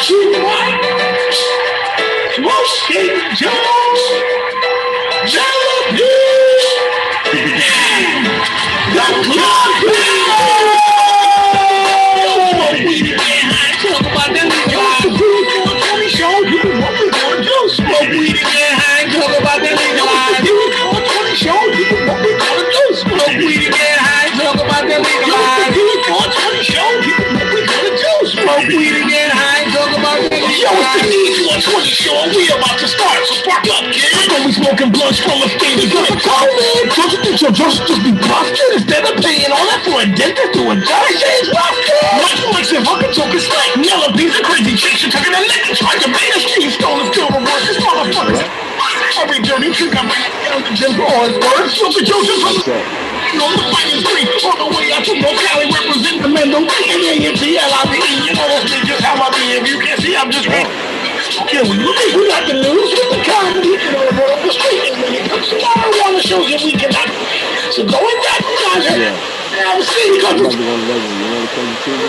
Smoking Joe's Jelly. The club talk about the TheD420 Show. This is what we gonna do. Smoke weed and get high. Talk about the TheD420 Show. This is what we gonna do. Smoke weed and get high. Talk about the TheD420 Show. This is what we gonna do. Smoke weed and get high. Talk about the TheD420 Show. We about to start. So spark up, kid. We're gonna be smoking blunts full of fingers. Don't you think your just be busted instead of paying all that for a dentist to a judge? It's busted. Much if I can talk a slang. Yellow piece of crazy chicks. You're talking a nigga trying to beat a street stone and steal the worst. This motherfucker. Every dirty trick I'm down the gym for all his words. Smoking Joseph from the fighting street. All the way out to North Cali, represent the men. Don't think ANTLIBE. You know that's just how I be. If you can't see, I'm just ready. Okay, we got the news with the comedy and all over the street. And when it comes to marijuana shows that we cannot. So go in that closet. Yeah, I'm seeing you. You want to come to TV?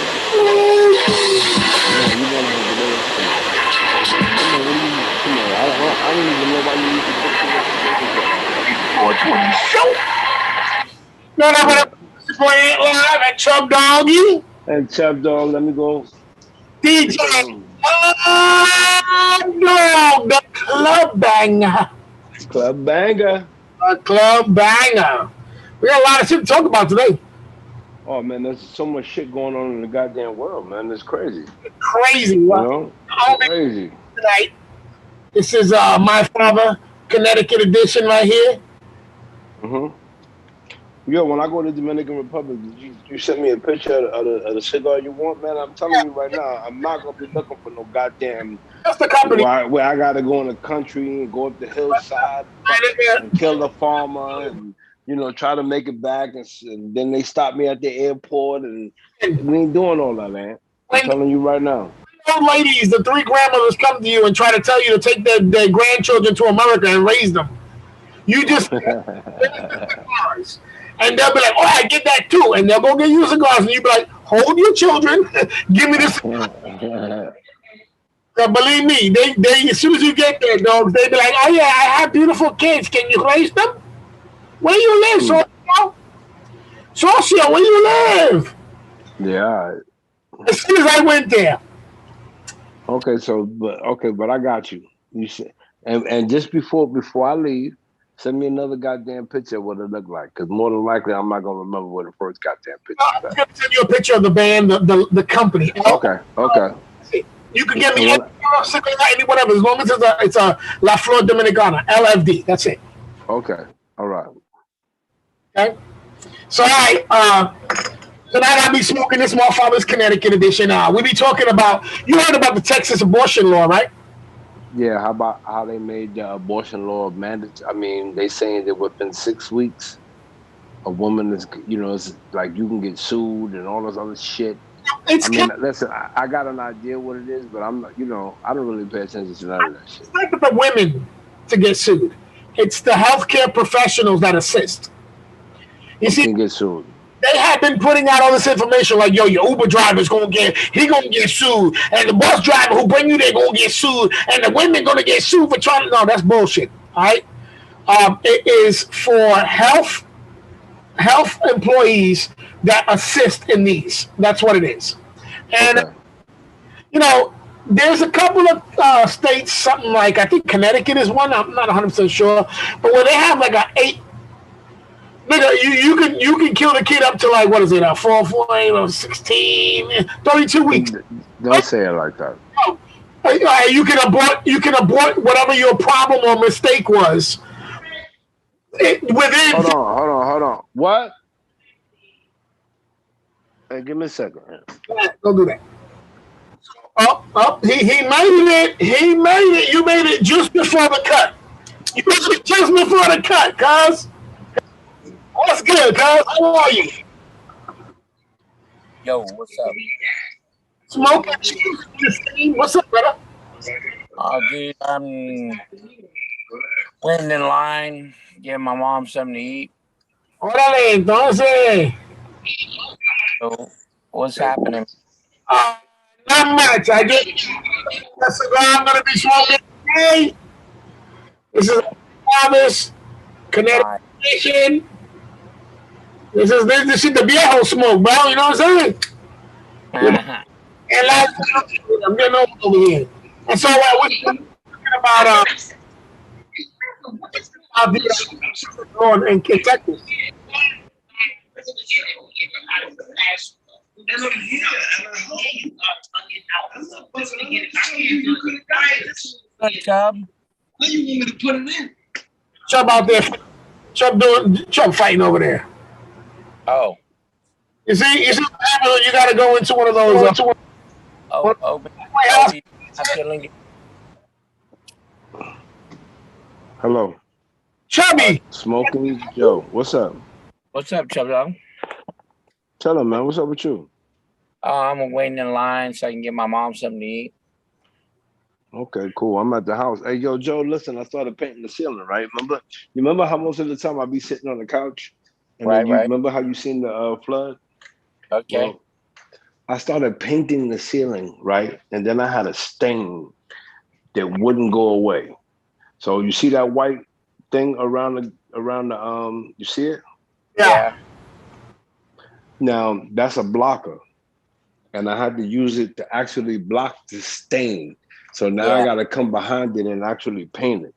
You want to have the Come on, I don't even know why you need to put TheD420 Show. No, what up? Live at Chub Doggy. And Chub Dog, let me go. DJ Dog, the club banger. Club banger. A club banger. We got a lot of shit to talk about today. Oh man, there's so much shit going on in the goddamn world, man. It's crazy. Crazy, you know? Crazy. Tonight. This is My Father Connecticut edition right here. Yo, when I go to the Dominican Republic, you sent me a picture of the cigar you want, man. I'm telling you right now, I'm not gonna be looking for no goddamn. That's the company. Where I gotta go in the country and go up the hillside and kill the farmer and try to make it back, and then they stop me at the airport, and we ain't doing all that, man. I'm telling you right now. Ladies, the 3 grandmothers come to you and try to tell you to take their grandchildren to America and raise them. You just and they'll be like, "Oh, I get that too," and they'll go get you cigars, and you be like, "Hold your children, give me this." Believe me, they as soon as you get there, dogs, they be like, "Oh yeah, I have beautiful kids. Can you raise them? Where you live, Socio? Where you live?" Yeah. As soon as I went there. Okay, but I got you. You said, and just before I leave, send me another goddamn picture of what it looked like, because more than likely I'm not gonna remember what the first goddamn picture was. I'm gonna send you a picture of the band, the company. Okay. You can get me any whatever, as long as it's a La Flor Dominicana, LFD. That's it. Okay. All right. Okay. So all right, tonight I'll be smoking this motherfucker's Connecticut edition. We be talking about, you heard about the Texas abortion law, right? Yeah, how they made the abortion law mandatory? I mean, they saying that within 6 weeks, a woman is, it's like you can get sued and all this other shit. Listen, I got an idea what it is, but I'm not, I don't really pay attention to none of that shit. It's not for the women to get sued. It's the healthcare professionals that assist. You see, can get sued. They have been putting out all this information like, yo, your Uber driver's gonna get sued, and the bus driver who bring you there gonna get sued, and the women gonna get sued for trying to. No, that's bullshit. All right, it is for health employees that assist in these. That's what it is, and there's a couple of states, something like I think Connecticut is one. I'm not 100% sure, but where they have like a 8. Nigga, you can kill the kid up to like, what is it, 16, 32 weeks. Don't say it like that. You can abort whatever your problem or mistake was. Within. Hold on. What? Hey, give me a second. Don't do that. He made it. He made it. You made it just before the cut. You made it just before the cut, cuz. What's good, cuz? How are you? Yo, what's up? Smoking. What's up, brother? Dude, I'm waiting in line, getting my mom something to eat. Órale, entonces. So, what's happening? Not much. I just the cigar I'm gonna be smoking today. This is Thomas, Connecticut Right. Nation. This is the viejo smoke, bro. You know what I'm saying? You know, and last I'm getting old over here. And so we're talking about in Texas. Good job. Chubb out there, Chubb fighting over there. Oh. You see what happens when you got to go into one of those. Obi, I'm feeling Hello. Chubby. Smoking Joe. What's up? What's up, Chubby? Tell him, man. What's up with you? I'm waiting in line so I can get my mom something to eat. Okay, cool. I'm at the house. Hey, yo, Joe, listen, I started painting the ceiling, right? You remember how most of the time I be sitting on the couch? And then you remember how you seen the flood? Okay. Well, I started painting the ceiling, right? And then I had a stain that wouldn't go away. So you see that white thing around the you see it? Yeah. Now that's a blocker. And I had to use it to actually block the stain. So now I got to come behind it and actually paint it.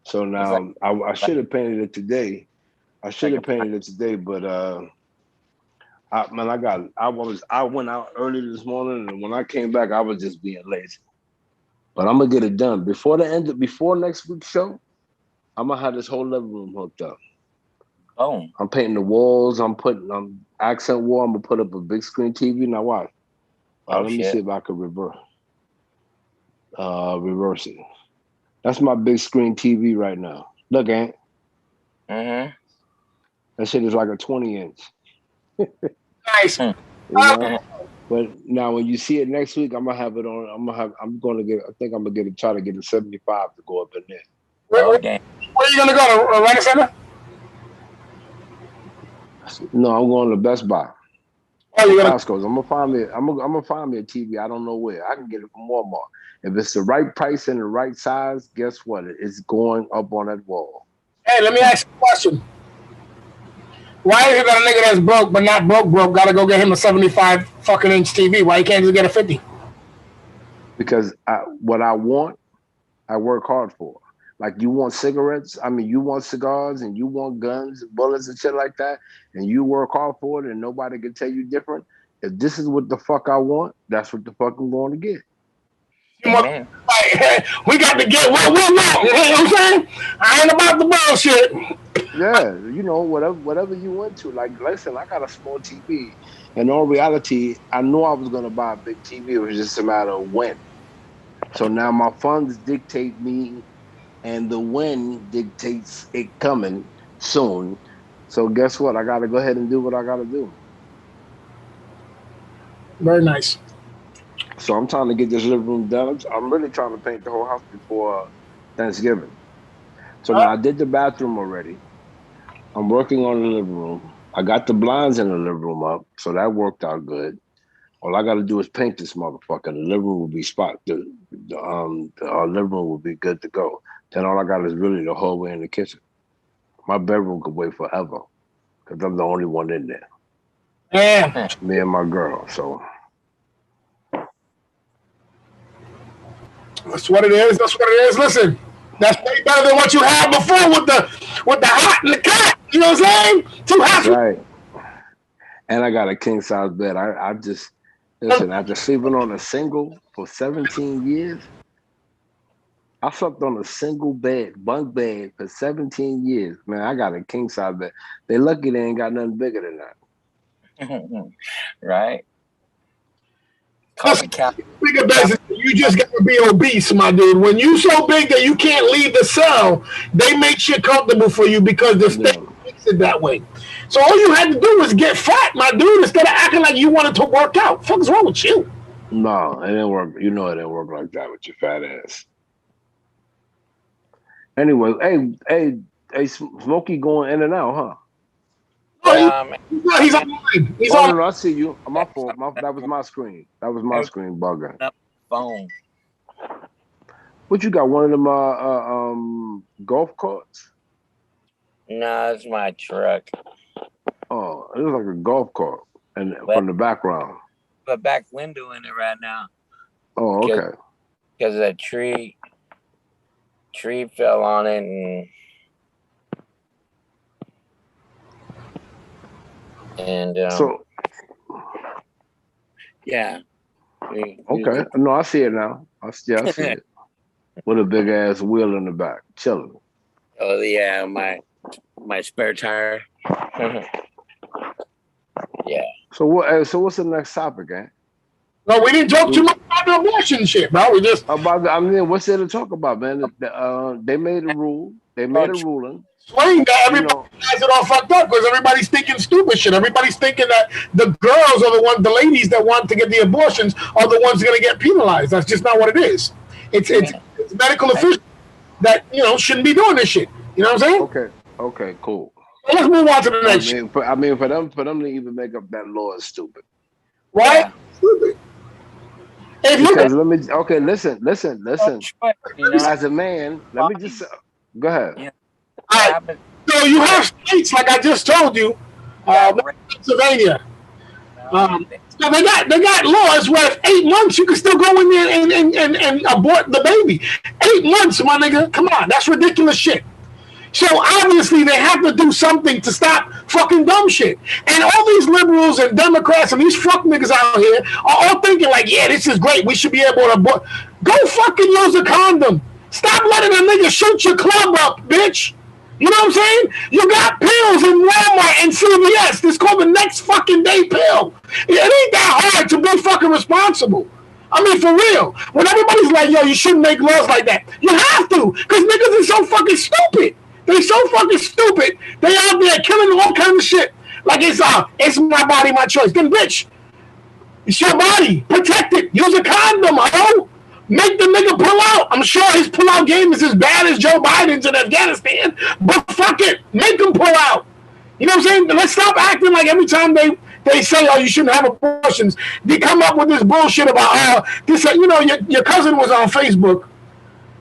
So now I should have painted it today. But I went out early this morning, and when I came back, I was just being lazy. But I'm gonna get it done before next week's show. I'm gonna have this whole living room hooked up. Oh. I'm painting the walls. I'm accent wall. I'm gonna put up a big screen TV. Now watch. Let me see if I could reverse it. That's my big screen TV right now. Look, Aunt. That shit is like a 20-inch. Nice. You know? But now when you see it next week, I'm gonna have it on. I think I'm gonna try to get a 75 to go up in there. Where are you gonna go to Rent Center? No, I'm going to Best Buy. Oh, you gonna Costco's. I'm gonna find me a TV. I don't know where. I can get it from Walmart. If it's the right price and the right size, guess what? It's going up on that wall. Hey, let me ask you a question. Why is it that a nigga that's broke but not broke gotta go get him a 75 fucking inch TV? Why he can't just get a 50? Because what I want, I work hard for. Like you want cigarettes, you want cigars and you want guns and bullets and shit like that, and you work hard for it and nobody can tell you different. If this is what the fuck I want, that's what the fuck I'm going to get. Amen. We got to get what we want. You know what I'm saying? I ain't about the bullshit. Yeah, whatever you into. Like, listen, I got a small TV, and in reality, I knew I was going to buy a big TV. It was just a matter of when. So now my funds dictate me, and the when dictates it coming soon. So guess what? I got to go ahead and do what I got to do. Very nice. So I'm trying to get this living room done. I'm really trying to paint the whole house before Thanksgiving. So now I did the bathroom already. I'm working on the living room. I got the blinds in the living room up, so that worked out good. All I got to do is paint this motherfucker. The living room will be our living room will be good to go. Then all I got is really the hallway and the kitchen. My bedroom could wait forever because I'm the only one in there. Yeah. Me and my girl. So that's what it is. That's what it is. Listen, that's way better than what you had before with the hot and the cat. You know what I'm saying? Too hot. Right. And I got a king size bed. I just listen. After sleeping on a single for 17 years, I slept on a single bunk bed for 17 years. Man, I got a king size bed. They lucky they ain't got nothing bigger than that. Right? Copycat. Bigger beds, you just gotta be obese, my dude. When you so big that you can't leave the cell, they make shit comfortable for you because the state makes it that way. So all you had to do was get fat, my dude, instead of acting like you wanted to work out. What the fuck's wrong with you? No, it didn't work. You know it didn't work like that with your fat ass. Anyway, hey, Smokey going in and out, huh? But, he's online. He's Oh on. no, I see you. My fault. That was my screen. That was my screen bugging. Phone. What you got? One of them golf carts? No, it's my truck. Oh, it was like a golf cart, and But, from the background. But back window in it right now. Oh, okay. Because a tree fell on it and so yeah. Okay. No, I see it now. I see it. With a big ass wheel in the back, chilling. Oh yeah, my spare tire. Yeah. So what? So what's the next topic, eh? No, we didn't talk too much about the abortion shit, bro. We just about. I mean, what's there to talk about, man? They made a rule. They made a ruling. Explain that everybody has it all fucked up because everybody's thinking stupid shit. Everybody's thinking that the girls are the ladies that want to get the abortions are the ones going to get penalized. That's just not what it is. It's medical officials that shouldn't be doing this shit. You know what I'm saying? Okay, cool. So let's move on to the next shit. I mean, for them to even make up that law is stupid. Right? Yeah. Stupid. Because listen. As a man, let me just go ahead. Yeah. So you have states like I just told you, Pennsylvania. So they got laws where 8 months you can still go in there and abort the baby. 8 months, my nigga. Come on, that's ridiculous shit. So obviously they have to do something to stop fucking dumb shit. And all these liberals and Democrats and these fuck niggas out here are all thinking like, yeah, this is great. We should be able to abort. Go fucking use a condom. Stop letting a nigga shoot your club up, bitch. You know what I'm saying? You got pills in Walmart and CVS. This called the next fucking day pill. It ain't that hard to be fucking responsible. I mean, for real. When everybody's like, yo, you shouldn't make laws like that. You have to, because niggas are so fucking stupid. They're so fucking stupid. They out there killing all kinds of shit. Like it's my body, my choice. Then bitch, it's your body. Protect it. Use a condom, ho. Make the nigga pull out. I'm sure his pull-out game is as bad as Joe Biden's in Afghanistan, but fuck it. Make him pull out. You know what I'm saying? Let's stop acting like every time they say, oh, you shouldn't have abortions, they come up with this bullshit about, this. Your cousin was on Facebook,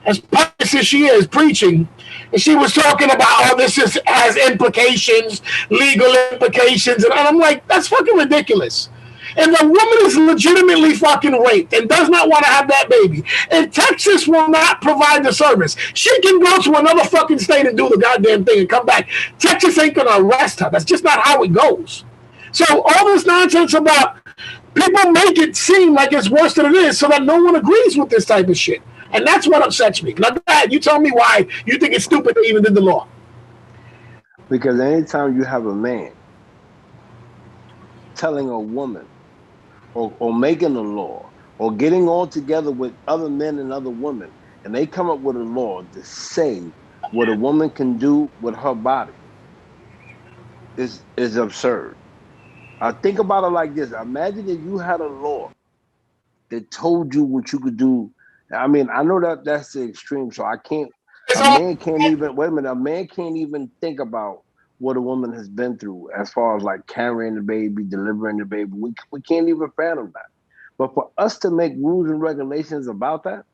as pious as she is, preaching, and she was talking about, this has implications, legal implications, and I'm like, that's fucking ridiculous. If a woman is legitimately fucking raped and does not want to have that baby, and Texas will not provide the service, she can go to another fucking state and do the goddamn thing and come back. Texas ain't gonna arrest her. That's just not how it goes. So all this nonsense about people make it seem like it's worse than it is so that no one agrees with this type of shit. And that's what upsets me. Now, Dad, you tell me why you think it's stupid they even did the law. Because anytime you have a man telling a woman or making a law or getting all together with other men and other women, and they come up with a law to say what a woman can do with her body is absurd. Think about it like this. Imagine if you had a law that told you what you could do. I mean, I know that's the extreme, so a man can't even think about what a woman has been through as far as like carrying the baby, delivering the baby. We can't even fathom that. But for us to make rules and regulations about that,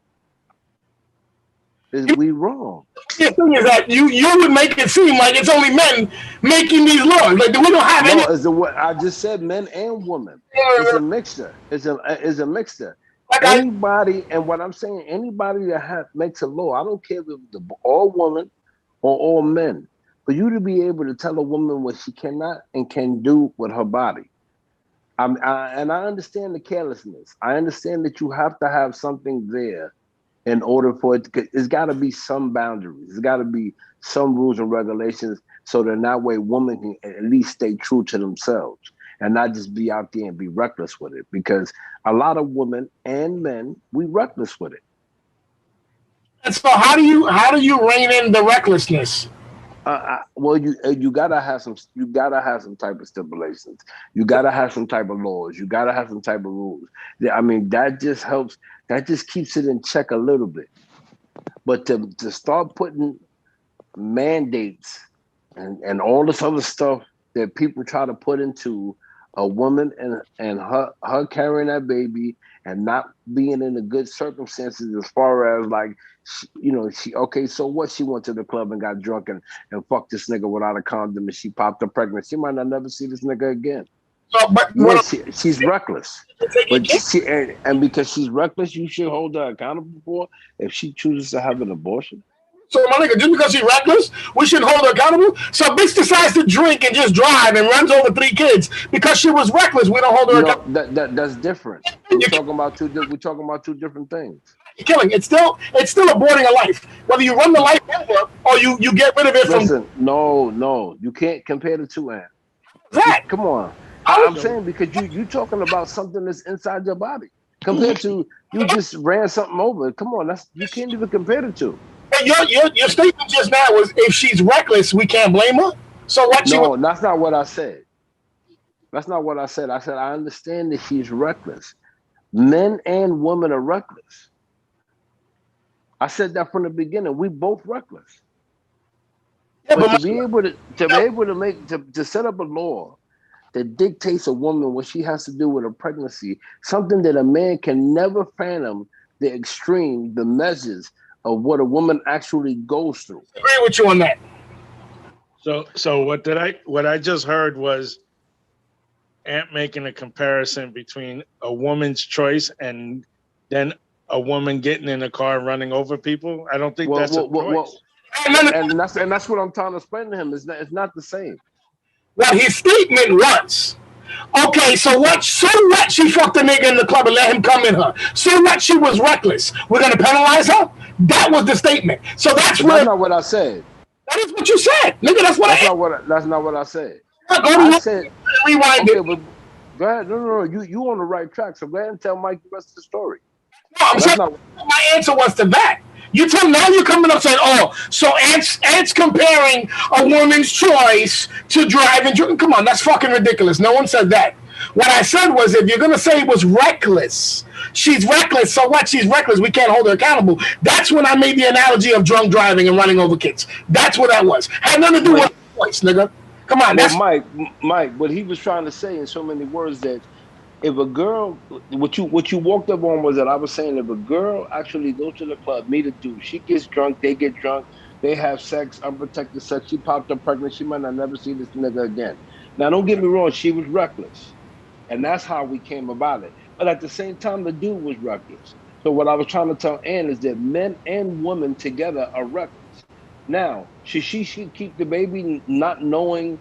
we wrong. The thing is that you would make it seem like it's only men making these laws. Like we don't have any. I just said men and women. It's a mixture. It's a mixture. Anybody, and what I'm saying, anybody that makes a law, I don't care if it's all women or all men, for you to be able to tell a woman what she cannot and can do with her body. And I understand the carelessness. I understand that you have to have something there in order for it to, it's got to be some boundaries. There's got to be some rules and regulations so that way women can at least stay true to themselves and not just be out there and be reckless with it. Because a lot of women and men, we reckless with it. And so how do you rein in the recklessness? Well, you gotta have some type of stipulations. You gotta have some type of laws. You gotta have some type of rules. I mean, that just helps. That just keeps it in check a little bit. But to start putting mandates and all this other stuff that people try to put into a woman and her carrying that baby and not being in the good circumstances as far as like she okay, so what, she went to the club and got drunk and fucked this nigga without a condom and she popped her pregnant, she might not never see this nigga again. So, but Yeah, she's reckless, but and because she's reckless, you should hold her accountable for if she chooses to have an abortion. So my nigga, just because she's reckless, we shouldn't hold her accountable. So a bitch decides to drink and just drive and runs over 3 kids because she was reckless. We don't hold her No, accountable. that's different. We're talking about two different things. Killing. It's still aborting a life. Whether you run the life over or you get rid of it from Listen, no, you can't compare the two, Ant. that. Come on. I'm saying because you talking about something that's inside your body compared to you just ran something over. Come on, you can't even compare the two. Your statement just now was if she's reckless, we can't blame her. So what she was? No, that's not what I said. That's not what I said. I said I understand that she's reckless. Men and women are reckless. I said that from the beginning. We both reckless. Yeah, but to be able to set up a law that dictates a woman what she has to do with a pregnancy, something that a man can never fathom the extreme, the measures of what a woman actually goes through. I agree with you on that. So what I just heard was Ant making a comparison between a woman's choice and then a woman getting in a car and running over people. I don't think that's a choice. And that's what I'm trying to explain to him. It's not the same. Well, his statement was, okay, so what? So what? She fucked a nigga in the club and let him come in her. So what? She was reckless. We're gonna penalize her. That was the statement. So that's not what I said. That is what you said, nigga. That's what that's not what I said. I said rewind it. But go ahead. No. You on the right track. So go ahead and tell Mike the rest of the story. No, I'm saying my answer was to that. You tell now you're coming up saying, oh, so Ant's comparing a woman's choice to drive and drink. Come on, that's fucking ridiculous. No one said that. What I said was if you're gonna say it was reckless, she's reckless, so what? She's reckless, we can't hold her accountable. That's when I made the analogy of drunk driving and running over kids. That's what that was. Had nothing to do with choice, nigga. Come on, well, Mike, what he was trying to say in so many words that if a girl, what you walked up on was that I was saying if a girl actually goes to the club, meet a dude, she gets drunk, they get drunk, they have sex, unprotected sex, she popped up pregnant, she might not never see this nigga again. Now, don't get me wrong, she was reckless. And that's how we came about it. But at the same time, the dude was reckless. So what I was trying to tell Ann is that men and women together are reckless. Now, should she keep the baby not knowing,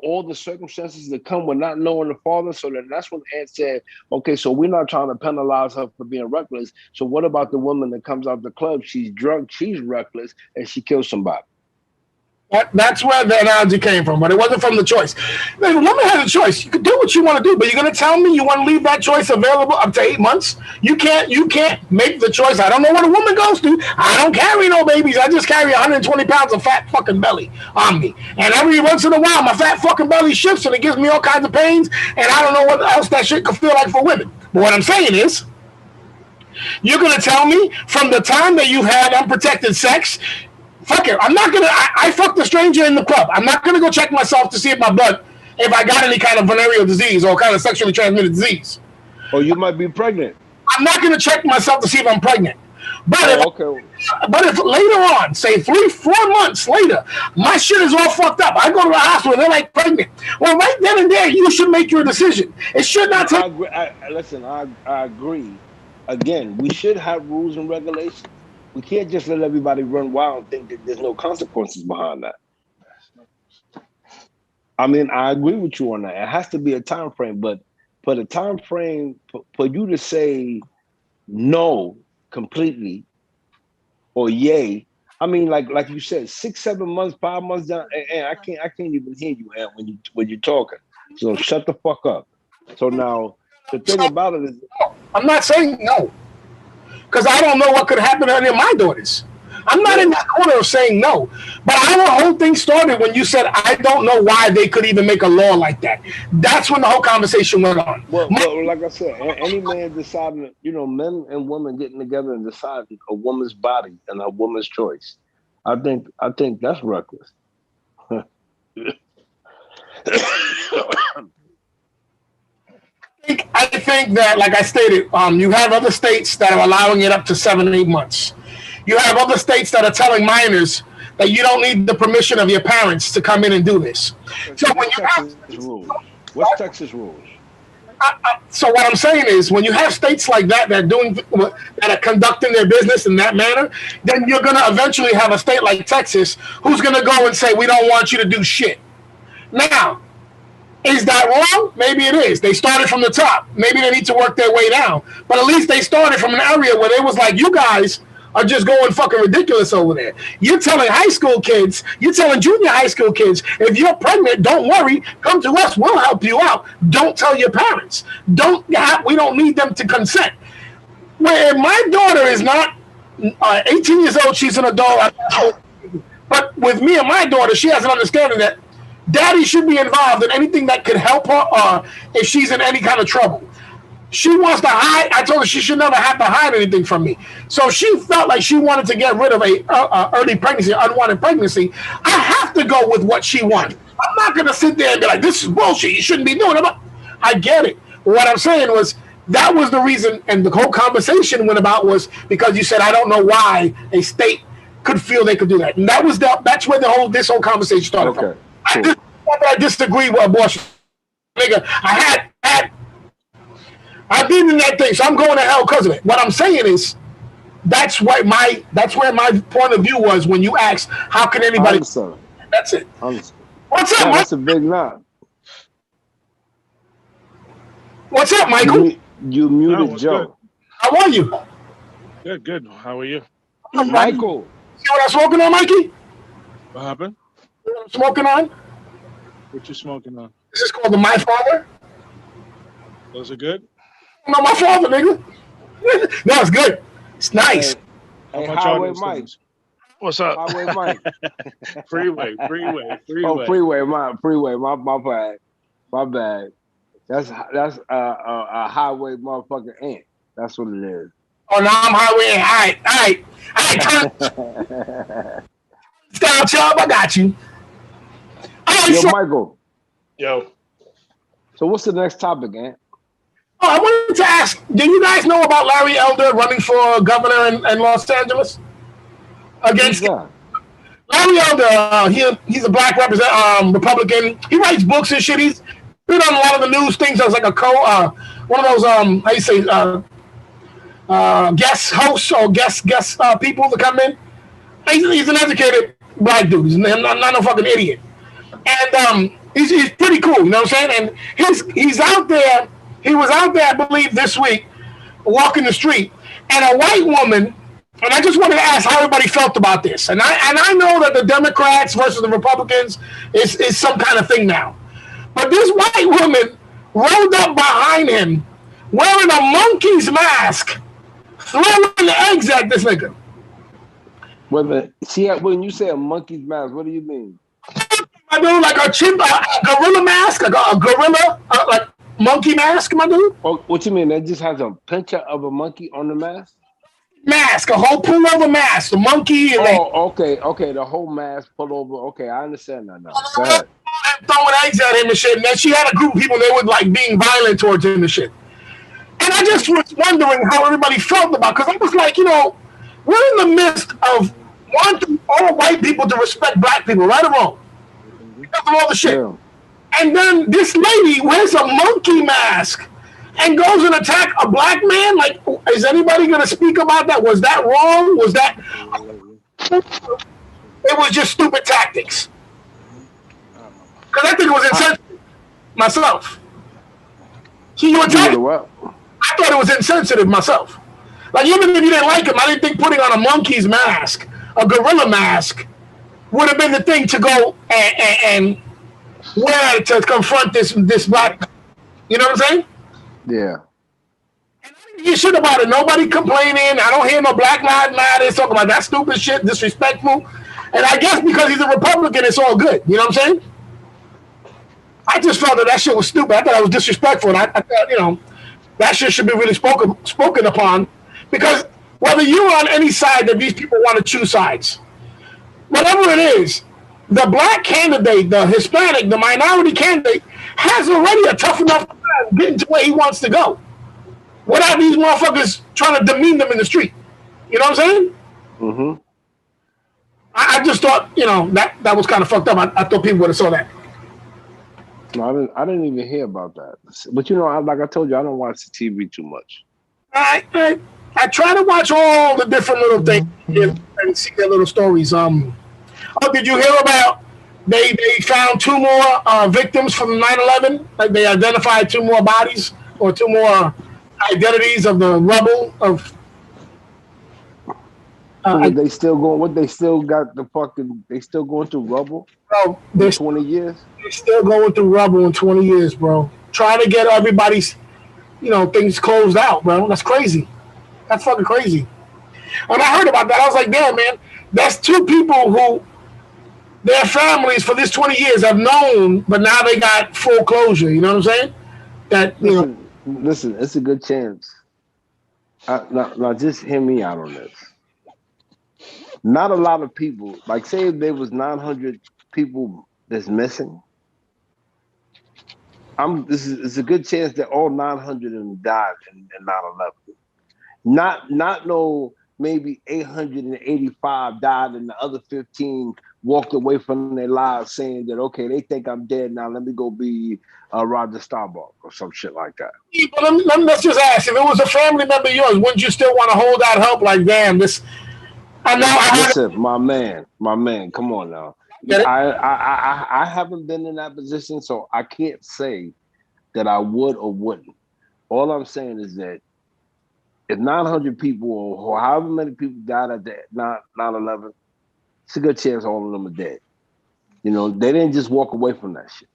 all the circumstances that come with not knowing the father? So then that's when Ann said, okay, so we're not trying to penalize her for being reckless. So what about the woman that comes out the club? She's drunk, she's reckless, and she kills somebody. That's where the analogy came from, but it wasn't from the choice. The woman has a choice. You can do what you want to do, but you're going to tell me you want to leave that choice available up to 8 months? You can't make the choice. I don't know what a woman goes through. I don't carry no babies. I just carry 120 pounds of fat fucking belly on me. And every once in a while, my fat fucking belly shifts and it gives me all kinds of pains, and I don't know what else that shit could feel like for women. But what I'm saying is, you're going to tell me from the time that you had unprotected sex, fuck it. I'm not gonna. I fucked a stranger in the club. I'm not gonna go check myself to see if I got any kind of venereal disease or kind of sexually transmitted disease. Or you might be pregnant. I'm not gonna check myself to see if I'm pregnant. But if later on, say 3-4 months later, my shit is all fucked up, I go to the hospital and they're like pregnant. Well, right then and there, you should make your decision. It should not take. Listen, I agree. Again, we should have rules and regulations. We can't just let everybody run wild and think that there's no consequences behind that. I mean, I agree with you on that. It has to be a time frame, but for the time frame, for you to say no completely or yay, I mean, like you said, 6, 7 months, 5 months down, and I can't even hear you, Ant, when you're talking. So shut the fuck up. So now the thing about it is, I'm not saying no. Because I don't know what could happen to any of my daughters. I'm not in that corner of saying no. But our whole thing started when you said, I don't know why they could even make a law like that. That's when the whole conversation went on. Well, like I said, any man deciding, men and women getting together and deciding a woman's body and a woman's choice. I think that's reckless. I think that, like I stated, you have other states that are allowing it up to 7 or 8 months. You have other states that are telling minors that you don't need the permission of your parents to come in and do this. So when you have rules? What's Texas rules? So what I'm saying is, when you have states like that that are conducting their business in that manner, then you're going to eventually have a state like Texas who's going to go and say, we don't want you to do shit. Now, is that wrong? Maybe it is. They started from the top. Maybe they need to work their way down. But at least they started from an area where it was like, you guys are just going fucking ridiculous over there. You're telling high school kids, you're telling junior high school kids, if you're pregnant, don't worry, come to us, we'll help you out. Don't tell your parents. We don't need them to consent. Where my daughter is not 18 years old, she's an adult. But with me and my daughter, she has an understanding that daddy should be involved in anything that could help her if she's in any kind of trouble. She wants to hide. I told her she should never have to hide anything from me. So she felt like she wanted to get rid of a early pregnancy, unwanted pregnancy. I have to go with what she wants. I'm not going to sit there and be like, this is bullshit. You shouldn't be doing it. I get it. But what I'm saying was that was the reason, and the whole conversation went about was because you said, I don't know why a state could feel they could do that. And that's where this whole conversation started from. Cool. I disagree with abortion. Nigga, I've been in that thing, so I'm going to hell because of it. What I'm saying is, that's where my point of view was when you asked, how can anybody? That's it. What's up, Mike? That's a big knock. What's up, Michael? You muted Joe. Good. How are you? Good. How are you? Michael. See what I'm smoking on, Mikey? What happened? You know what I'm smoking on? What you smoking on? This is called the My Father. Those are good? No, my father, nigga. No, it's good. It's nice. Hey, Highway Mike. What's up? Highway Mike. Freeway. Oh, freeway. My bad. That's a highway motherfucking ant. That's what it is. Oh, now I'm highway. All right. Style Chubb, I got you. Yo, Michael. Yo. So what's the next topic, Ant? Oh, I wanted to ask, do you guys know about Larry Elder running for governor in Los Angeles? Against Larry Elder, he's a black Republican. He writes books and shit. He's been on a lot of the news things as like a one of those how you say guest hosts or guest people to come in. He's an educated black dude. He's not no fucking idiot. And he's pretty cool, you know what I'm saying? And he's out there. He was out there, I believe, this week, walking the street, and a white woman. And I just wanted to ask how everybody felt about this. And I know that the Democrats versus the Republicans is some kind of thing now. But this white woman rolled up behind him, wearing a monkey's mask, throwing eggs at this nigga. When you say a monkey's mask, what do you mean? I do like a gorilla mask, a gorilla, like monkey mask, my dude. Oh, what you mean? That just has a picture of a monkey on the mask? Mask, a whole pullover mask, the monkey. And okay, the whole mask pulled over. Okay, I understand that now. Go ahead. Throwing eggs at him and shit. And then she had a group of people, they were like being violent towards him and shit. And I just was wondering how everybody felt about, because I was like, we're in the midst of wanting all white people to respect black people, right or wrong? Because of all the shit. Yeah. And then this lady wears a monkey mask and goes and attack a black man. Like, is anybody going to speak about that? Was that wrong? Was that? It was just stupid tactics. Because I think it was insensitive myself. See, you attacked? I thought it was insensitive myself. Like, even if you didn't like him, I didn't think putting on a monkey's mask, a gorilla mask, would have been the thing to go and wear to confront this black. You know what I'm saying? Yeah. And I didn't hear shit about it. Nobody complaining. I don't hear no Black Lives Matter talking about that stupid shit, disrespectful. And I guess because he's a Republican, it's all good. You know what I'm saying? I just felt that shit was stupid. I thought it was disrespectful. And I thought, that shit should be really spoken upon. Because whether you're on any side that these people want to choose sides, whatever it is, the black candidate, the Hispanic, the minority candidate, has already a tough enough time getting to where he wants to go without these motherfuckers trying to demean them in the street. You know what I'm saying? Mm-hmm. I just thought, that was kind of fucked up. I thought people would have saw that. No, I didn't even hear about that. But like I told you, I don't watch the TV too much. I try to watch all the different little things and see their little stories. Did you hear about they found two more victims from 9/11? Like they identified two more bodies or two more identities of the rubble of. They still going? What they still got the fucking? They still going through rubble? Bro, they're 20 years. They're still going through rubble in 20 years, bro. Trying to get everybody's, things closed out, bro. That's crazy. That's fucking crazy. When I heard about that, I was like, damn, man, that's two people who their families for this 20 years have known, but now they got full closure. You know what I'm saying? Listen, it's a good chance. Now, just hear me out on this. Not a lot of people, like say if there was 900 people that's missing, it's a good chance that all 900 of them died in 9/11. Not no maybe 885 died and the other 15 walked away from their lives saying that, okay, they think I'm dead now, let me go be Roger Staubach or some shit like that. But let's just ask, if it was a family member of yours, wouldn't you still want to hold out hope like, damn, this... Listen, my man, come on now. I haven't been in that position, so I can't say that I would or wouldn't. All I'm saying is that if 900 people or however many people died at the 9/11, it's a good chance all of them are dead. They didn't just walk away from that shit.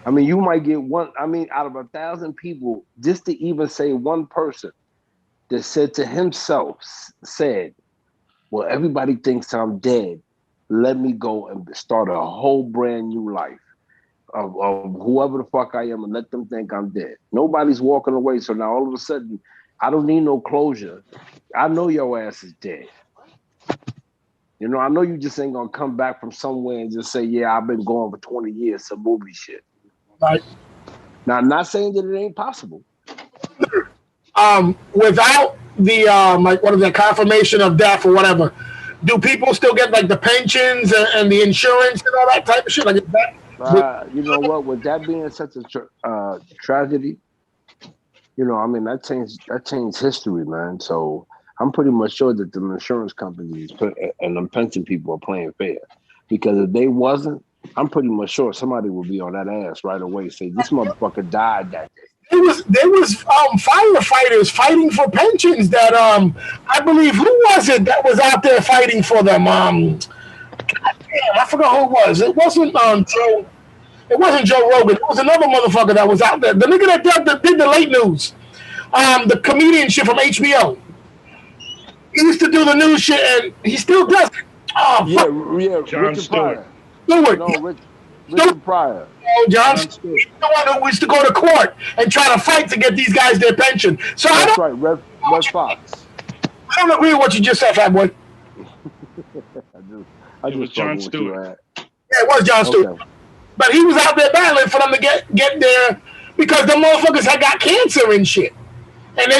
I mean, you might get one. I mean, out of 1,000 people, just to even say one person that said to himself, well, everybody thinks I'm dead. Let me go and start a whole brand new life of whoever the fuck I am and let them think I'm dead. Nobody's walking away. So now all of a sudden, I don't need no closure. I know your ass is dead. I know you just ain't gonna come back from somewhere and just say, yeah, I've been going for 20 years, some movie shit. Right. Now, I'm not saying that it ain't possible. Without the what is that, confirmation of death or whatever, do people still get like the pensions and the insurance and all that type of shit? Like that? You know what? With that being such a tragedy, I mean that changed history, man. So I'm pretty much sure that the insurance companies and the pension people are playing fair, because if they wasn't, I'm pretty much sure somebody would be on that ass right away. Say this motherfucker died that day. There was firefighters fighting for pensions that I believe, who was it that was out there fighting for them? God damn, I forgot who it was. It wasn't Joe. It wasn't Joe Rogan. It was another motherfucker that was out there. The nigga that did the late news. The comedian shit from HBO. He used to do the news shit, and he still does it. Oh, yeah. Richard Pryor. Richard Pryor. John Stewart. He's the one who used to go to court and try to fight to get these guys their pension. So that's right, Red Fox. I don't agree with what you just said, fat boy. I just was John Stewart. Yeah, it was John Stewart. But he was out there battling for them to get there because the motherfuckers had got cancer and shit. And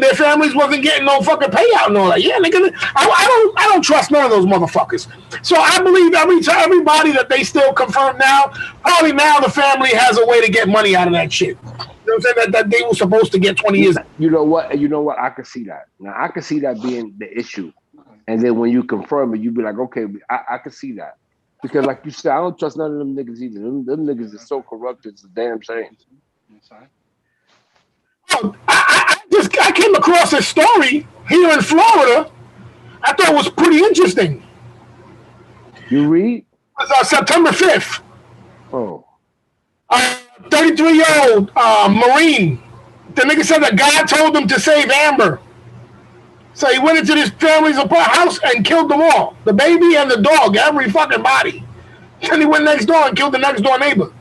their families wasn't getting no fucking payout and all that. Yeah, nigga, I don't trust none of those motherfuckers. So I believe everybody that they still confirm now, probably now the family has a way to get money out of that shit. You know what I'm saying? That they were supposed to get 20 years. You know what? I can see that. Now I can see that being the issue. And then when you confirm it, you be like, okay, I can see that. Because like you said, I don't trust none of them niggas either. Them niggas are so corrupt, it's a damn shame. I came across this story here in Florida. I thought it was pretty interesting. You read? It was September 5th. Oh. 33-year-old Marine. The nigga said that God told him to save Amber. So he went into this family's house and killed them all. The baby and the dog, every fucking body. Then he went next door and killed the next door neighbor.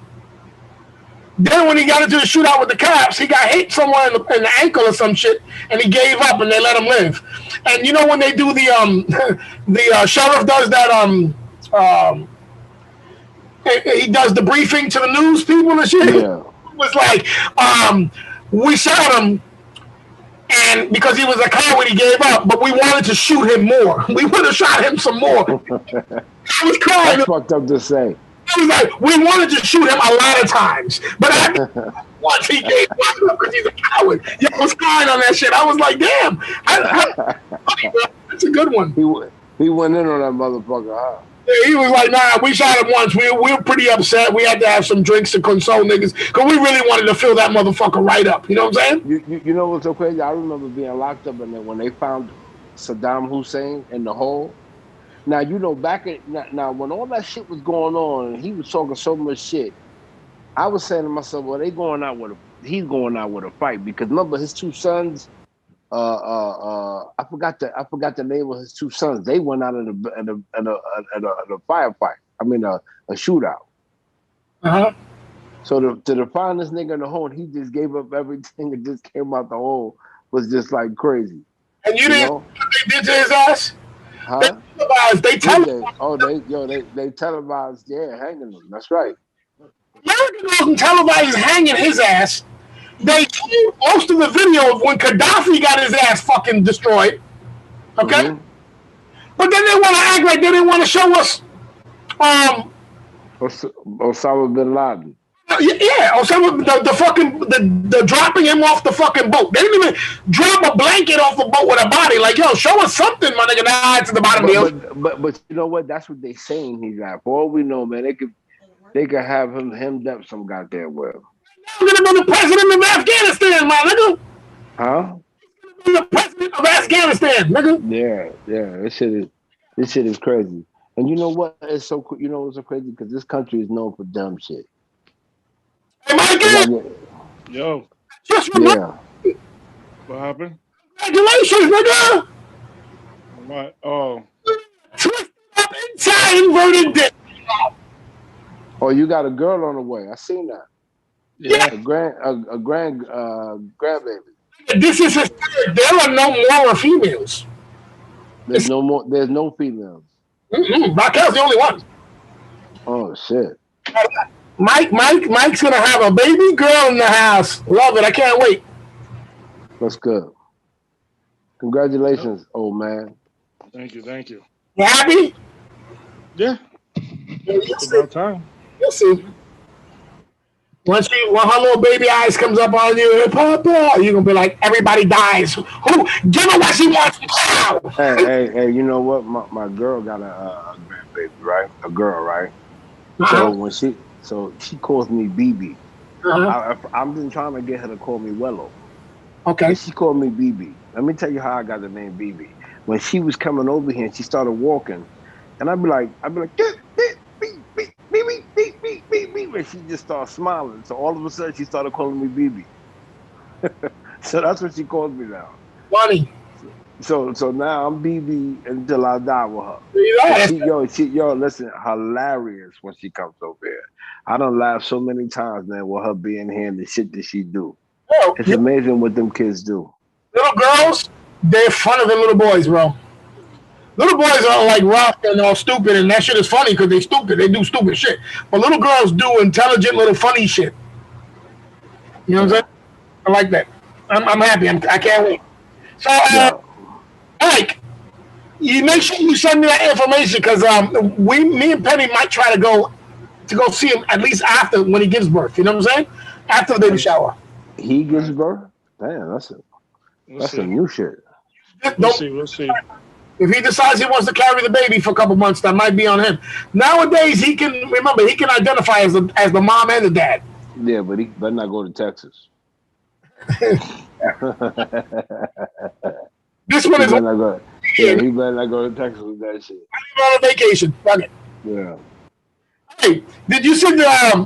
Then when he got into the shootout with the cops, he got hit somewhere in the ankle or some shit, and he gave up and they let him live. And you know when they do the the sheriff does that he does the briefing to the news people and shit. Yeah. It was like we shot him. And because he was a coward, he gave up. But we wanted to shoot him more. We would have shot him some more. I was crying. That's fucked up to say. It was like we wanted to shoot him a lot of times, but once he gave up because he's a coward. Yeah, I was crying on that shit. I was like, damn, that's a good one. He went in on that motherfucker, huh? Yeah, he was like, nah, we shot him once. We were pretty upset. We had to have some drinks to console niggas because we really wanted to fill that motherfucker right up. You know what I'm saying? You know what's so crazy? I remember being locked up in there when they found Saddam Hussein in the hole. Now, you know, now when all that shit was going on and he was talking so much shit, I was saying to myself, well, he's going out with a fight because remember his two sons, I forgot the name of his two sons. They went out in a firefight. I mean, a shootout. Uh-huh. So to find this nigga in the hole, and he just gave up everything and just came out the hole was just like crazy. And you didn't know what they did to his ass? Huh? They televised. They televised, yeah, hanging him. That's right. America doesn't televise hanging his ass. They showed most of the video of when Gaddafi got his ass fucking destroyed. Okay? Mm-hmm. But then they want to act like they didn't want to show us Osama bin Laden. Yeah, Osama, the dropping him off the fucking boat. They didn't even drop a blanket off the boat with a body. Like, yo, show us something, my nigga. Nah, it's at the bottom of the ocean. But you know what? That's what they saying he's at. For all we know, man, they could have him hemmed up some goddamn well. He's gonna be the president of Afghanistan, my nigga. Huh? He's gonna be the president of Afghanistan, nigga. Yeah. This shit is crazy. And you know what? It's so crazy because this country is known for dumb shit. Hey, Mikey! Yo. Just remember. Yeah. What happened? Congratulations, nigga! What? Oh. Twisted up inside inverted dick. Oh, you got a girl on the way. I seen that. Yeah. A grandbaby. This is his third. There are no more females. There's no females. Raquel's the only one. Oh shit. Mike's gonna have a baby girl in the house. Love it. I can't wait. That's good. Congratulations, old man. Thank you. You happy? Yeah. It's about time. You'll see. When her little baby eyes comes up on you, Papa, you're gonna be like, everybody dies. Who? Give her what she wants. Hey, you know what? My girl got a grandbaby, right? A girl, right? Uh-huh. So she calls me BB. Uh-huh. I've been trying to get her to call me Wello. Okay. And she called me BB. Let me tell you how I got the name BB. When she was coming over here and she started walking, and I'd be like, BB, and she just started smiling. So all of a sudden she started calling me BB. So that's what she calls me now. Funny. So now I'm BB until I die with her. Yo, listen, hilarious when she comes over here. I done laughed so many times, man, with her being here and the shit that she do. Oh, it's amazing what them kids do. Little girls, they're fun of them little boys, bro. Little boys are like rough and all stupid, and that shit is funny because they stupid. They do stupid shit. But little girls do intelligent little funny shit. You know what I'm saying? I like that. I'm happy. I can't wait. So, Mike, you make sure you send me that information because me and Penny might try to go see him at least after when he gives birth. You know what I'm saying? After the baby shower. He gives birth? Damn, that's a new shit. We'll see. If he decides he wants to carry the baby for a couple months, that might be on him. Nowadays, he can identify as the mom and the dad. Yeah, but he better not go to Texas. This one is. He better not go to Texas with that shit. I'm on a vacation. Fuck it. Yeah. Hey, did you see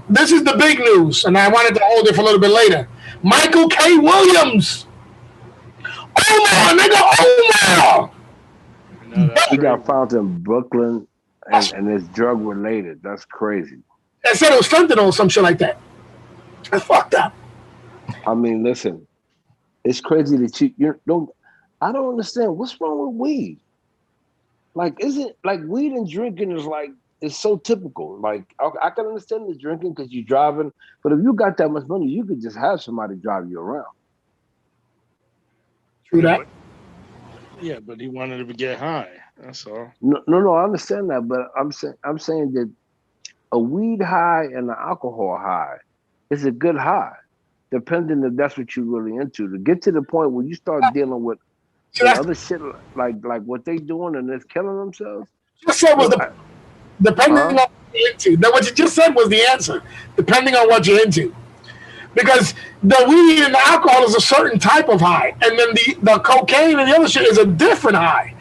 this is the big news, and I wanted to hold it for a little bit later. Michael K. Williams. Omar, nigga, Omar. He got found in Brooklyn, and it's drug related. That's crazy. They said it was fentanyl or some shit like that. That's fucked up. I mean, listen, it's crazy that you don't. I don't understand what's wrong with weed. Like, isn't like weed and drinking is like it's so typical. Like, I can understand the drinking because you're driving, but if you got that much money, you could just have somebody drive you around. True that. Yeah, but he wanted to get high. That's all. No, I understand that, but I'm saying that a weed high and an alcohol high is a good high, depending if that's what you're really into. To get to the point where you start dealing with other shit like what they doing and it's killing themselves. Just said was depending on what you're into. Now, what you just said was the answer. Depending on what you're into, because the weed and the alcohol is a certain type of high, and then the cocaine and the other shit is a different high.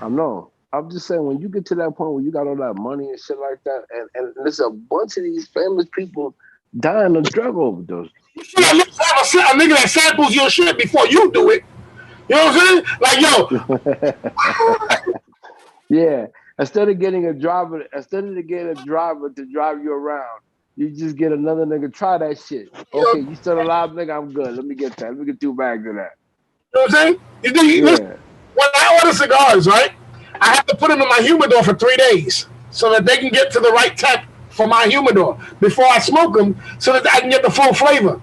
I know. I'm just saying, when you get to that point where you got all that money and shit like that, and there's a bunch of these famous people dying of drug overdose. You should at least have a nigga that samples your shit before you do it. You know what I'm saying? Like, yo. Yeah. Instead of getting a driver to drive you around, you just get another nigga, try that shit. Okay, you still alive, nigga? I'm good. Let me get that. Let me get 2 bags of that. You know what I'm saying? Listen, when I order cigars, right, I have to put them in my humidor for 3 days so that they can get to the right temp for my humidor before I smoke them, so that I can get the full flavor.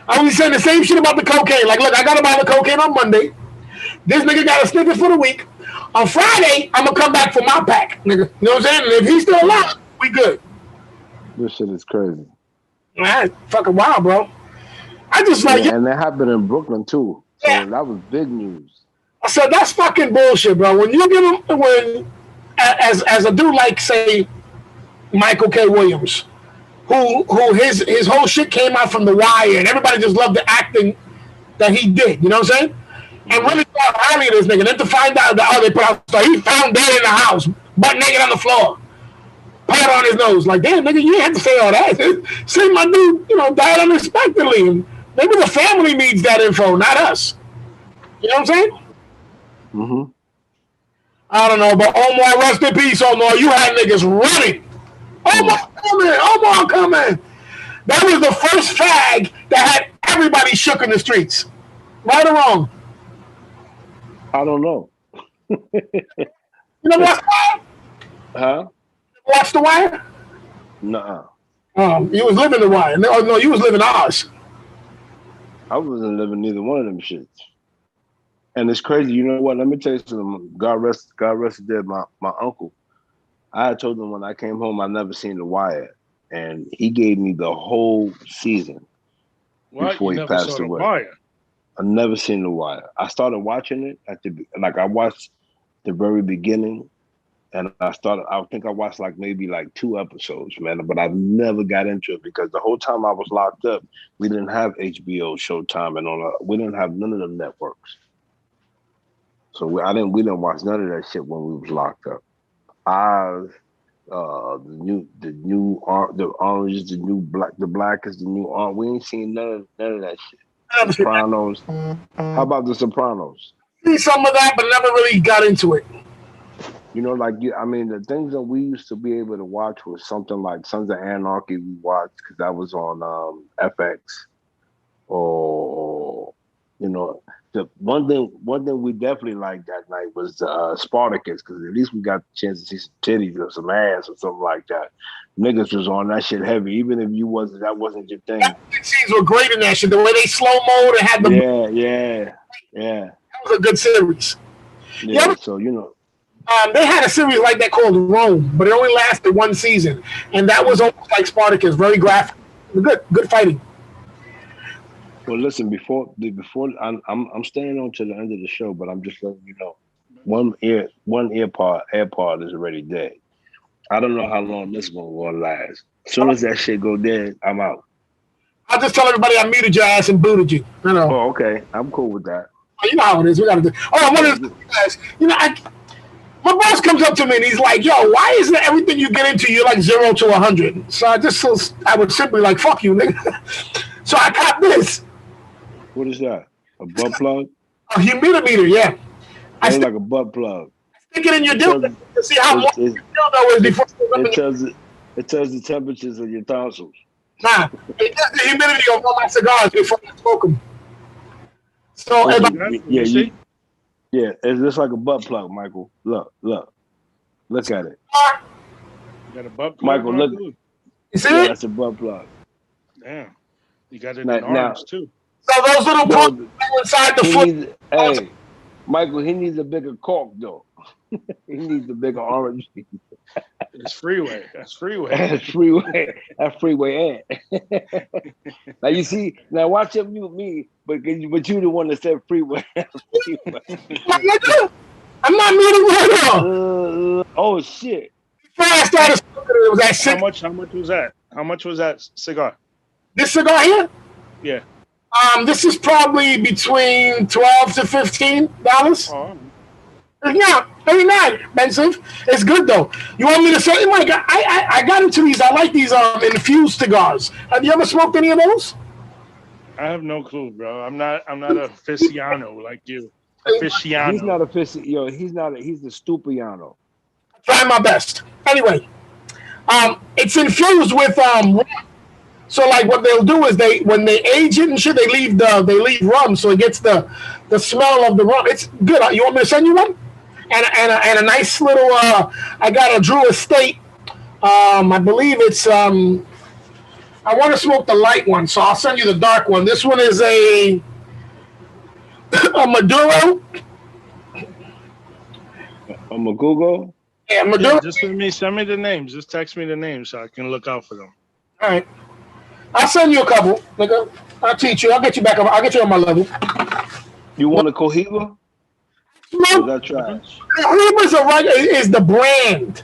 I was saying the same shit about the cocaine. Like, look, I got to buy the cocaine on Monday. This nigga got a snippet for the week. On Friday, I'm going to come back for my pack, nigga. You know what I'm saying? And if he's still alive, we good. This shit is crazy. Man, fucking wild, bro. I just like... and that happened in Brooklyn, too. So that was big news. I said, that's fucking bullshit, bro. When you give them... As a dude like, say, Michael K. Williams, who his whole shit came out from The Wire, and everybody just loved the acting that he did. You know what I'm saying? And really thought highly of this nigga. Then to find out that they put out, so he found dead in the house, butt naked on the floor, pat on his nose. Like, damn, nigga, you didn't have to say all that. Say my dude, died unexpectedly. And maybe the family needs that info, not us. You know what I'm saying? Mm-hmm. I don't know, but Omar, rest in peace, Omar. You had niggas running. Omar coming. That was the first fag that had everybody shook in the streets. Right or wrong? I don't know. You never watched The Wire? Huh? Watch The Wire? Nuh-uh. You was living The Wire. No, you was living ours. I wasn't living neither one of them shits. And it's crazy. You know what? Let me tell you something. God rest dead. My uncle. I had told him when I came home I never seen The Wire, and he gave me the whole season before he passed away. The Wire? I never seen The Wire. I started watching it I watched the very beginning, and I think I watched maybe 2 episodes, man. But I never got into it because the whole time I was locked up, we didn't have HBO, Showtime, and we didn't have none of them networks. So we didn't watch none of that shit when we was locked up. Oz, the orange is the new black, the black is the new orange. We ain't seen none of that shit. Sopranos. How about The Sopranos? See some of that, but never really got into it. The things that we used to be able to watch was something like Sons of Anarchy. We watched because that was on FX, or the one thing we definitely liked that night was Spartacus, because at least we got the chance to see some titties or some ass or something like that. Niggas was on that shit heavy, even if that wasn't your thing. The scenes were great in that shit. The way they slow mode and had the yeah. That was a good series. Yeah, so they had a series like that called Rome, but it only lasted 1 season, and that was almost like Spartacus, very graphic, good fighting. Well, listen, before I'm staying on to the end of the show, but I'm just letting you know, one AirPod is already dead. I don't know how long this one will last. As soon as that shit go dead, I'm out. I'll just tell everybody I muted your ass and booted you. Oh, okay. I'm cool with that. You know how it is. We gotta do. Oh, I wanted to guys. My boss comes up to me and he's like, "Yo, why isn't everything you get into you're like 0 to 100?" So I would simply fuck you, nigga. So I got this. What is that? A butt plug? A humidimeter, yeah. It's like a butt plug. Stick it in your dildo to see how warm your dildo is before it tells the temperatures of your tonsils. Nah, it does the humidity of all my cigars before I smoke them. So Yeah, it's just like a butt plug, Michael. Look at it. You got a butt plug, Michael, look. You see Yeah, it? that's a butt plug. Damn. You got it Now, in orange too. So those little no, pumps go inside the he foot. needs. Hey, Michael, he needs a bigger cork though. He needs a bigger orange. It's freeway. That's freeway. That's freeway. That's freeway. Now you see. Now watch him mute me, but you the one that said freeway. I'm not muting right now. Oh shit! Before I started smoking, it was at How 6. much was that? How much was that cigar? This cigar here, Yeah. this is probably between $12 to $15. Oh, Yeah, very not expensive. It's good though. You want me to say, like, I got into these. I like these infused cigars. Have you ever smoked any of those? I have no clue, bro. I'm not a aficionado like you. Aficionado. He's not a yo. He's not. He's the stupiano. Try my best. Anyway, it's infused with rum. So like what they'll do is when they age it and shit, they leave rum, so it gets the smell of the rum. It's good. You want me to send you one? And a nice little. I got a Drew Estate. I believe it's. I want to smoke the light one, so I'll send you the dark one. This one is a Maduro. A Magugo. Yeah, Maduro. Yeah, just send me the names. Just text me the names so I can look out for them. All right. I'll send you a couple. Nigga. I'll teach you. I'll get you back. I'll get you on my level. You want a Cohiba? No, that trash? Cohiba is the brand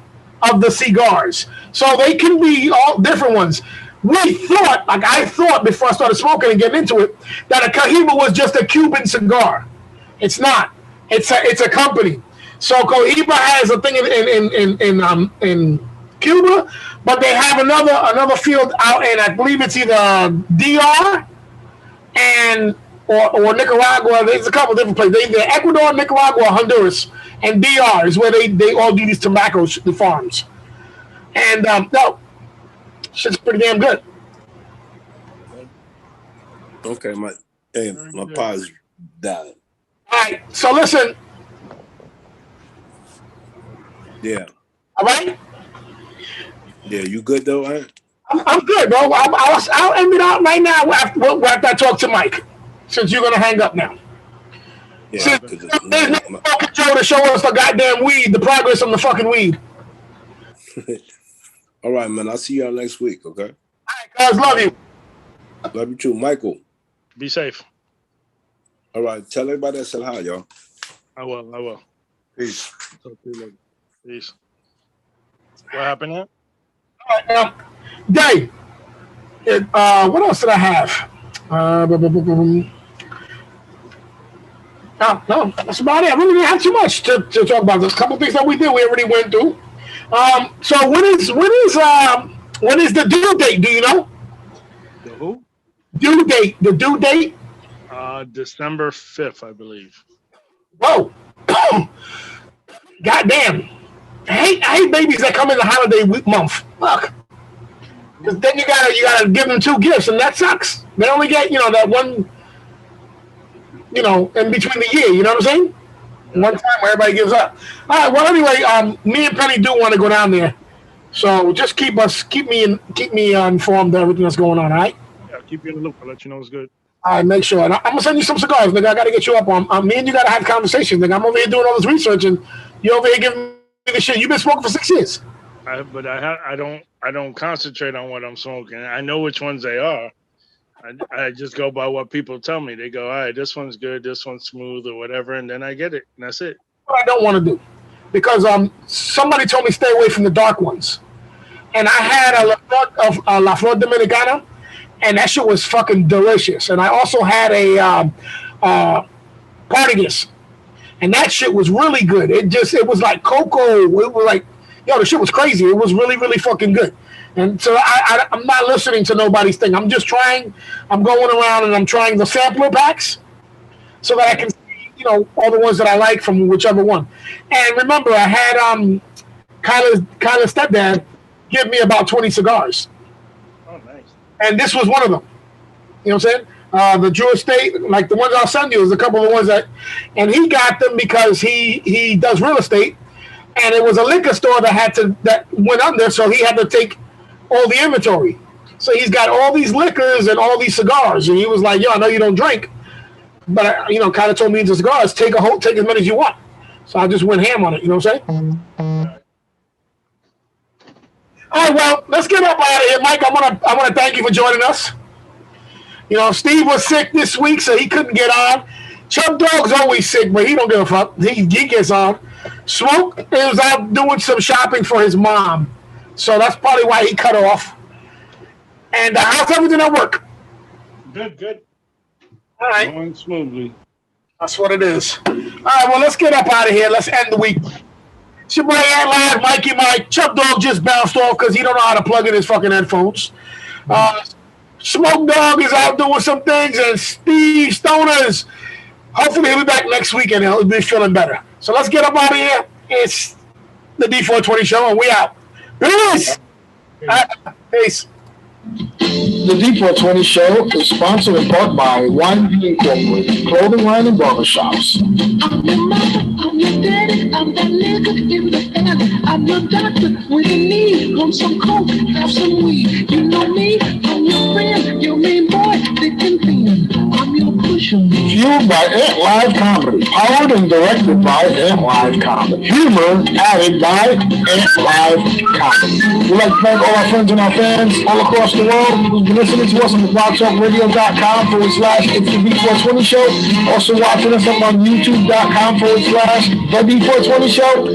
of the cigars, so they can be all different ones. I thought before I started smoking and getting into it, that a Cohiba was just a Cuban cigar. It's not. It's a company. So Cohiba has a thing in Cuba, but they have another field out in, I believe it's either DR or Nicaragua. There's a couple different places. They're Ecuador, Nicaragua, Honduras, and DR is where they all do these tobacco farms. And no, shit's pretty damn good. Okay, my pa's died. All right, so listen. Yeah. All right. Yeah, you good though, huh? I'm good, bro. I'll end it out right now after I talk to Mike, since you're gonna hang up now. Yeah. There's no fucking Joe to show us the goddamn weed, the progress on the fucking weed. All right, man. I'll see y'all next week, okay? All right, guys, love you. Love you too. Michael. Be safe. All right. Tell everybody I said hi, y'all. I will. Peace. Talk to you later. Peace. What happened now? All right, now, Dave, what else did I have? No, that's about it. I really didn't have too much to talk about. There's a couple things that we did. We already went through. So when is the due date? Do you know? The who? Due date. The due date. December 5th, I believe. Whoa. Goddamn. I hate babies that come in the holiday week month. Fuck. Because then you gotta give them 2 gifts, and that sucks. They only get that one. In between the year, you know what I'm saying? One time where everybody gives up. All right. Well, anyway, me and Penny do want to go down there, so just keep me informed of everything that's going on. All right. Yeah, I'll keep you in the loop. I'll let you know it's good. All right, make sure. And I'm gonna send you some cigars, nigga. I gotta get you up on. Me and you gotta have conversations, nigga. I'm over here doing all this research, and you over here giving me the shit. You've been smoking for 6 years. I don't concentrate on what I'm smoking. I know which ones they are. I just go by what people tell me. They go, all right, this one's good, this one's smooth, or whatever, and then I get it, and that's it. What I don't want to do, because somebody told me stay away from the dark ones, and I had a La Flor Dominicana, and that shit was fucking delicious. And I also had a Partagas, and that shit was really good. It was like cocoa. It was like, the shit was crazy. It was really, really fucking good. And so I'm not listening to nobody's thing. I'm just trying. I'm going around and I'm trying the sampler packs so that I can see, all the ones that I like from whichever one. And remember, I had Kyla's stepdad give me about 20 cigars. Oh, nice. And this was one of them. You know what I'm saying? the Jewish state, like the ones I'll send you, is a couple of ones and he got them because he does real estate, and it was a liquor store that went under, so he had to take all the inventory. So he's got all these liquors and all these cigars, and he was like, "Yo, I know you don't drink, but kind of told me the cigars, take as many as you want." So I just went ham on it. You know what I'm saying? All right, well, let's get up out of here, Mike. I want to thank you for joining us. Steve was sick this week, so he couldn't get on. Chub Dog's always sick, but he don't give a fuck. He gets on. Smoke is out doing some shopping for his mom, so that's probably why he cut off. And how's everything at work? Good. All right. Going smoothly. That's what it is. All right, well, let's get up out of here. Let's end the week. It's your boy Ant Live, Mikey Mike. Chub Dog just bounced off because he don't know how to plug in his fucking headphones. Smoke Dog is out doing some things, and Steve Stoners, hopefully he'll be back next week and he'll be feeling better. So let's get up out of here. It's the D420 Show, and we out. Peace. Peace. The D420 Show is sponsored in part by YB Incorporated, clothing line and barbershops. I'm your mother, I'm your daddy, I'm that nigga in the alley. I'm your doctor with a need, want some coke, have some weed. You know me, I'm your friend, your main boy, thick and thin. I'm your pusher. Fueled by Ant Live Comedy, powered and directed by Ant Live Comedy. Humor added by Ant Live Comedy. We'd like to thank all our friends and our fans all across the world who've been listening to us on the blogtalkradio.com/It's the D420 Show. Also watching us up on YouTube.com/The D420 Show.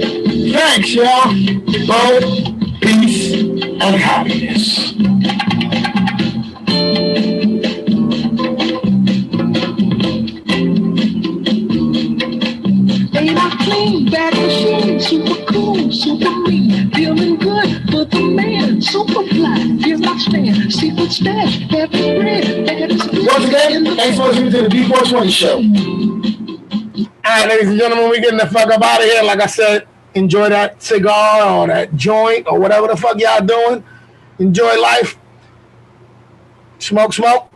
Thanks, y'all. Love, peace, and happiness. Ain't I clean, bad machine, super cool, super mean, feeling good for the man, super fly, here's my stand, secret stash, heavy bread, that is good. Once again, thanks for listening to the D420 Show. All right, ladies and gentlemen, we're getting the fuck up out of here. Like I said, enjoy that cigar or that joint or whatever the fuck y'all doing. Enjoy life. Smoke.